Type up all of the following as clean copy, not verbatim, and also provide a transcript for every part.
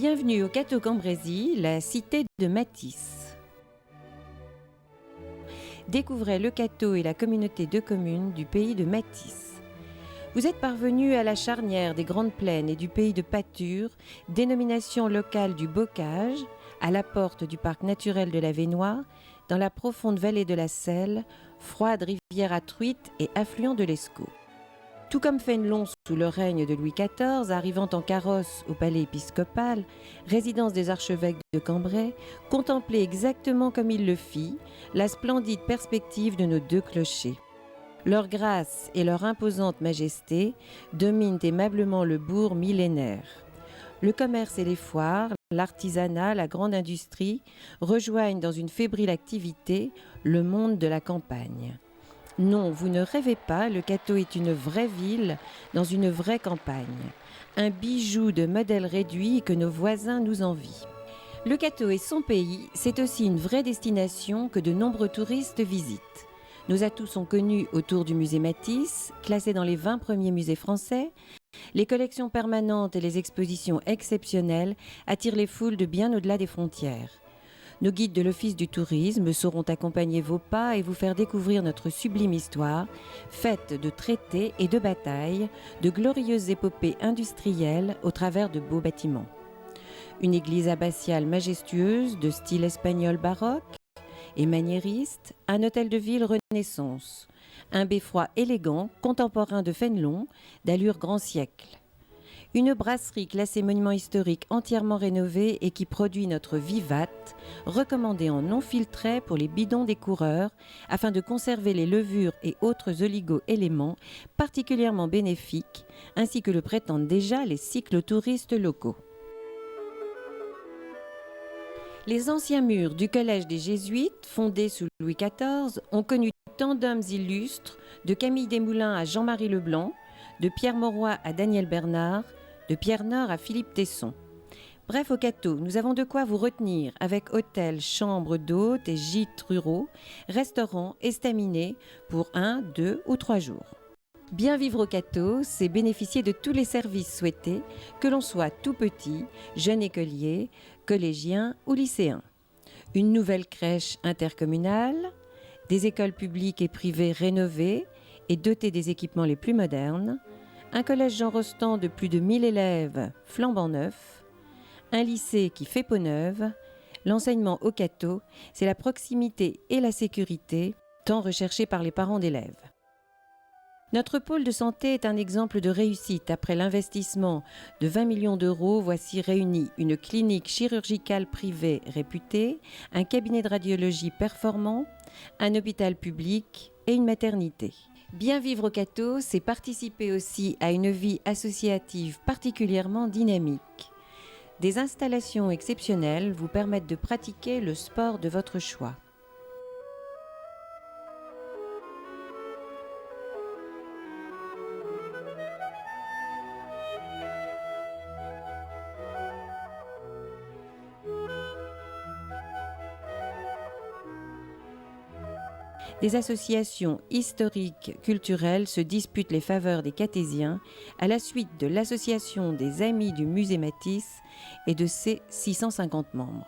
Bienvenue au Cateau Cambrésis, la cité de Matisse. Découvrez le Cateau et la communauté de communes du pays de Matisse. Vous êtes parvenu à la charnière des Grandes Plaines et du pays de Pâture, dénomination locale du Bocage, à la porte du parc naturel de la Vénois, dans la profonde vallée de la Selle, froide rivière à truites et affluent de l'Escaut. Tout comme Fénelon sous le règne de Louis XIV, arrivant en carrosse au palais épiscopal, résidence des archevêques de Cambrai, contemplez exactement comme il le fit la splendide perspective de nos deux clochers. Leur grâce et leur imposante majesté dominent aimablement le bourg millénaire. Le commerce et les foires, l'artisanat, la grande industrie rejoignent dans une fébrile activité le monde de la campagne. Non, vous ne rêvez pas, le Cateau est une vraie ville dans une vraie campagne. Un bijou de modèle réduit que nos voisins nous envient. Le Cateau et son pays, c'est aussi une vraie destination que de nombreux touristes visitent. Nos atouts sont connus autour du musée Matisse, classé dans les 20 premiers musées français. Les collections permanentes et les expositions exceptionnelles attirent les foules de bien au-delà des frontières. Nos guides de l'Office du tourisme sauront accompagner vos pas et vous faire découvrir notre sublime histoire, faite de traités et de batailles, de glorieuses épopées industrielles au travers de beaux bâtiments. Une église abbatiale majestueuse de style espagnol baroque et maniériste, un hôtel de ville Renaissance, un beffroi élégant, contemporain de Fénelon, d'allure grand siècle. Une brasserie classée monument historique entièrement rénovée et qui produit notre Vivat, recommandée en non filtré pour les bidons des coureurs, afin de conserver les levures et autres oligo-éléments particulièrement bénéfiques, ainsi que le prétendent déjà les cyclotouristes locaux. Les anciens murs du collège des Jésuites, fondé sous Louis XIV, ont connu tant d'hommes illustres, de Camille Desmoulins à Jean-Marie Leblanc, de Pierre Mauroy à Daniel Bernard, de Pierre Nord à Philippe Tesson. Bref, au Cateau, nous avons de quoi vous retenir avec hôtel, chambres d'hôtes et gîtes ruraux, restaurants estaminés pour 1, 2 ou 3 jours. Bien vivre au Cateau, c'est bénéficier de tous les services souhaités, que l'on soit tout petit, jeune écolier, collégien ou lycéen. Une nouvelle crèche intercommunale, des écoles publiques et privées rénovées et dotées des équipements les plus modernes, un collège Jean Rostand de plus de 1000 élèves flambant neufs, un lycée qui fait peau neuve. L'enseignement au Cateau, c'est la proximité et la sécurité, tant recherchées par les parents d'élèves. Notre pôle de santé est un exemple de réussite. Après l'investissement de 20 millions d'euros, voici réunis une clinique chirurgicale privée réputée, un cabinet de radiologie performant, un hôpital public et une maternité. Bien vivre au Cateau, c'est participer aussi à une vie associative particulièrement dynamique. Des installations exceptionnelles vous permettent de pratiquer le sport de votre choix. Des associations historiques, culturelles se disputent les faveurs des Catésiens à la suite de l'association des Amis du musée Matisse et de ses 650 membres.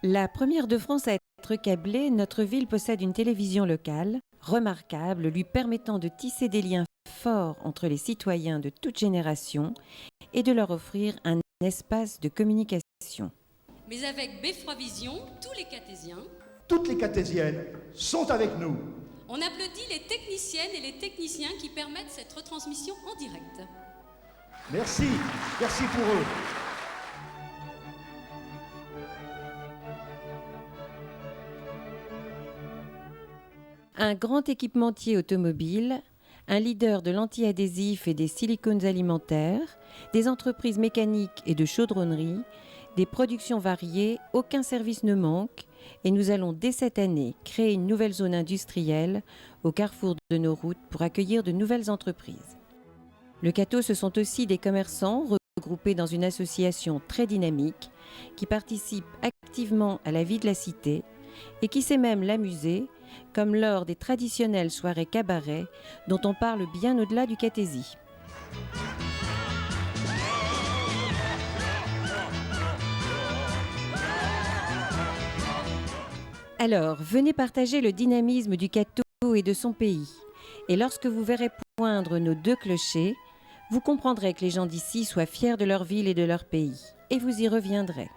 La première de France à être câblée, notre ville possède une télévision locale, remarquable, lui permettant de tisser des liens forts entre les citoyens de toute génération et de leur offrir un espace de communication. Mais avec Beffroi Vision, tous les Catésiens, toutes les catésiennes sont avec nous. On applaudit les techniciennes et les techniciens qui permettent cette retransmission en direct. Merci, merci pour eux. Un grand équipementier automobile, un leader de l'anti-adhésif et des silicones alimentaires, des entreprises mécaniques et de chaudronnerie, des productions variées, aucun service ne manque. Et nous allons dès cette année créer une nouvelle zone industrielle au carrefour de nos routes pour accueillir de nouvelles entreprises. Le Cateau, ce sont aussi des commerçants regroupés dans une association très dynamique qui participe activement à la vie de la cité et qui sait même l'amuser, comme lors des traditionnelles soirées cabaret dont on parle bien au-delà du Catésie. Alors, venez partager le dynamisme du Cateau et de son pays. Et lorsque vous verrez poindre nos 2 clochers, vous comprendrez que les gens d'ici soient fiers de leur ville et de leur pays. Et vous y reviendrez.